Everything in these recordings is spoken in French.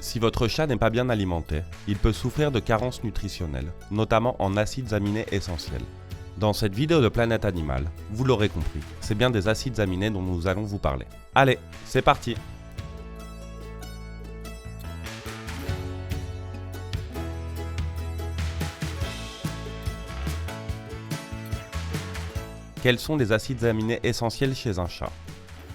Si votre chat n'est pas bien alimenté, il peut souffrir de carences nutritionnelles, notamment en acides aminés essentiels. Dans cette vidéo de Planète Animal, vous l'aurez compris, c'est bien des acides aminés dont nous allons vous parler. Allez, c'est parti! Quels sont les acides aminés essentiels chez un chat?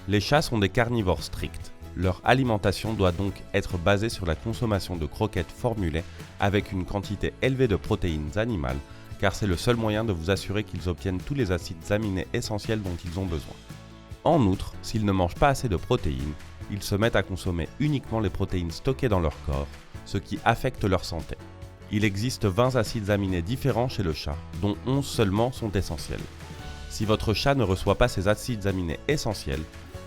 Les chats sont des carnivores stricts. Leur alimentation doit donc être basée sur la consommation de croquettes formulées avec une quantité élevée de protéines animales, car c'est le seul moyen de vous assurer qu'ils obtiennent tous les acides aminés essentiels dont ils ont besoin. En outre, s'ils ne mangent pas assez de protéines, ils se mettent à consommer uniquement les protéines stockées dans leur corps, ce qui affecte leur santé. Il existe 20 acides aminés différents chez le chat, dont 11 seulement sont essentiels. Si votre chat ne reçoit pas ces acides aminés essentiels,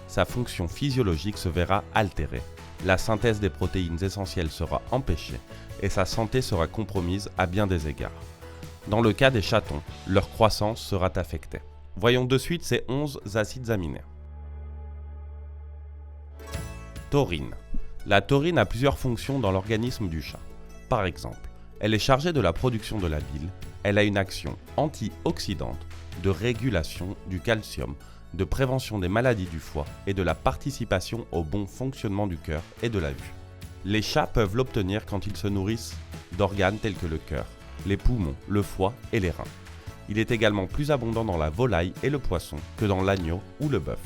sa fonction physiologique se verra altérée. La synthèse des protéines essentielles sera empêchée et sa santé sera compromise à bien des égards. Dans le cas des chatons, leur croissance sera affectée. Voyons de suite ces 11 acides aminés. Taurine. La taurine a plusieurs fonctions dans l'organisme du chat. Par exemple, elle est chargée de la production de la bile, elle a une action antioxydante, de régulation du calcium, de prévention des maladies du foie et de la participation au bon fonctionnement du cœur et de la vue. Les chats peuvent l'obtenir quand ils se nourrissent d'organes tels que le cœur, les poumons, le foie et les reins. Il est également plus abondant dans la volaille et le poisson que dans l'agneau ou le bœuf.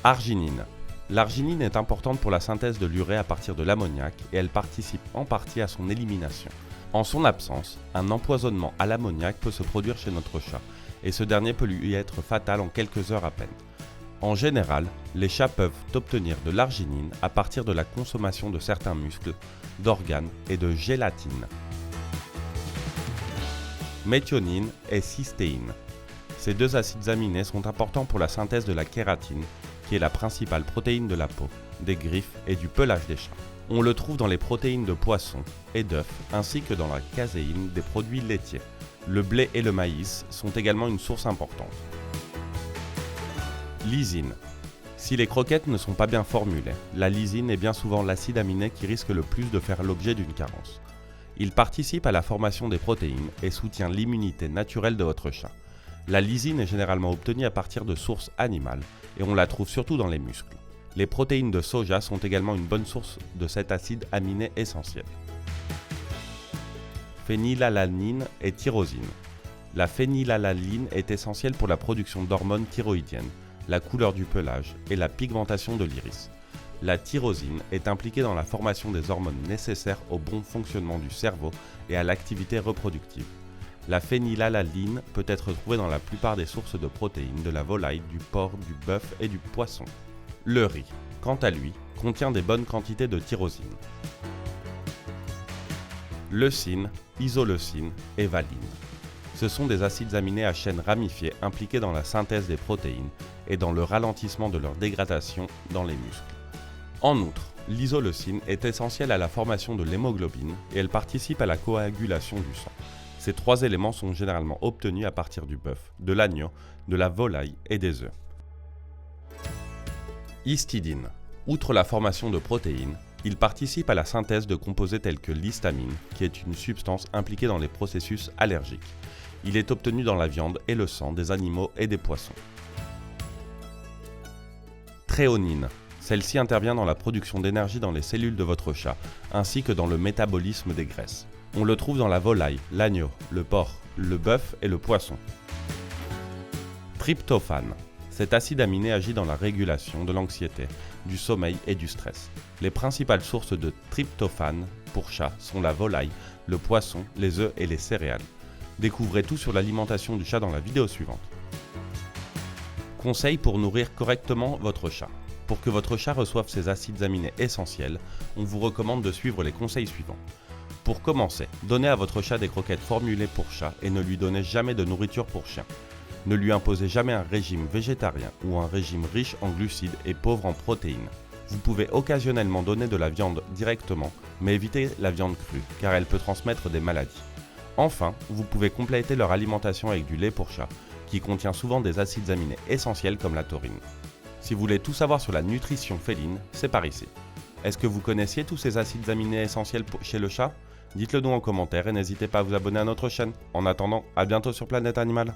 Arginine. L'arginine est importante pour la synthèse de l'urée à partir de l'ammoniac et elle participe en partie à son élimination. En son absence, un empoisonnement à l'ammoniac peut se produire chez notre chat et ce dernier peut lui être fatal en quelques heures à peine. En général, les chats peuvent obtenir de l'arginine à partir de la consommation de certains muscles, d'organes et de gélatine. Méthionine et cystéine. Ces deux acides aminés sont importants pour la synthèse de la kératine, qui est la principale protéine de la peau, des griffes et du pelage des chats. On le trouve dans les protéines de poisson et d'œufs, ainsi que dans la caséine des produits laitiers. Le blé et le maïs sont également une source importante. Lysine. Si les croquettes ne sont pas bien formulées, la lysine est bien souvent l'acide aminé qui risque le plus de faire l'objet d'une carence. Il participe à la formation des protéines et soutient l'immunité naturelle de votre chat. La lysine est généralement obtenue à partir de sources animales et on la trouve surtout dans les muscles. Les protéines de soja sont également une bonne source de cet acide aminé essentiel. Phénylalanine et tyrosine. La phénylalanine est essentielle pour la production d'hormones thyroïdiennes, la couleur du pelage et la pigmentation de l'iris. La tyrosine est impliquée dans la formation des hormones nécessaires au bon fonctionnement du cerveau et à l'activité reproductive. La phénylalanine peut être trouvée dans la plupart des sources de protéines de la volaille, du porc, du bœuf et du poisson. Le riz, quant à lui, contient des bonnes quantités de tyrosine. Leucine, isoleucine et valine. Ce sont des acides aminés à chaîne ramifiée impliqués dans la synthèse des protéines et dans le ralentissement de leur dégradation dans les muscles. En outre, l'isoleucine est essentielle à la formation de l'hémoglobine et elle participe à la coagulation du sang. Ces trois éléments sont généralement obtenus à partir du bœuf, de l'agneau, de la volaille et des œufs. Histidine. Outre la formation de protéines, il participe à la synthèse de composés tels que l'histamine, qui est une substance impliquée dans les processus allergiques. Il est obtenu dans la viande et le sang des animaux et des poissons. Tréonine. Celle-ci intervient dans la production d'énergie dans les cellules de votre chat, ainsi que dans le métabolisme des graisses. On le trouve dans la volaille, l'agneau, le porc, le bœuf et le poisson. Tryptophane. Cet acide aminé agit dans la régulation de l'anxiété, du sommeil et du stress. Les principales sources de tryptophane pour chat sont la volaille, le poisson, les œufs et les céréales. Découvrez tout sur l'alimentation du chat dans la vidéo suivante. Conseils pour nourrir correctement votre chat. Pour que votre chat reçoive ces acides aminés essentiels, on vous recommande de suivre les conseils suivants. Pour commencer, donnez à votre chat des croquettes formulées pour chat et ne lui donnez jamais de nourriture pour chien. Ne lui imposez jamais un régime végétarien ou un régime riche en glucides et pauvre en protéines. Vous pouvez occasionnellement donner de la viande directement, mais évitez la viande crue, car elle peut transmettre des maladies. Enfin, vous pouvez compléter leur alimentation avec du lait pour chat, qui contient souvent des acides aminés essentiels comme la taurine. Si vous voulez tout savoir sur la nutrition féline, c'est par ici. Est-ce que vous connaissiez tous ces acides aminés essentiels chez le chat? Dites-le nous en commentaire et n'hésitez pas à vous abonner à notre chaîne. En attendant, à bientôt sur Planète Animal.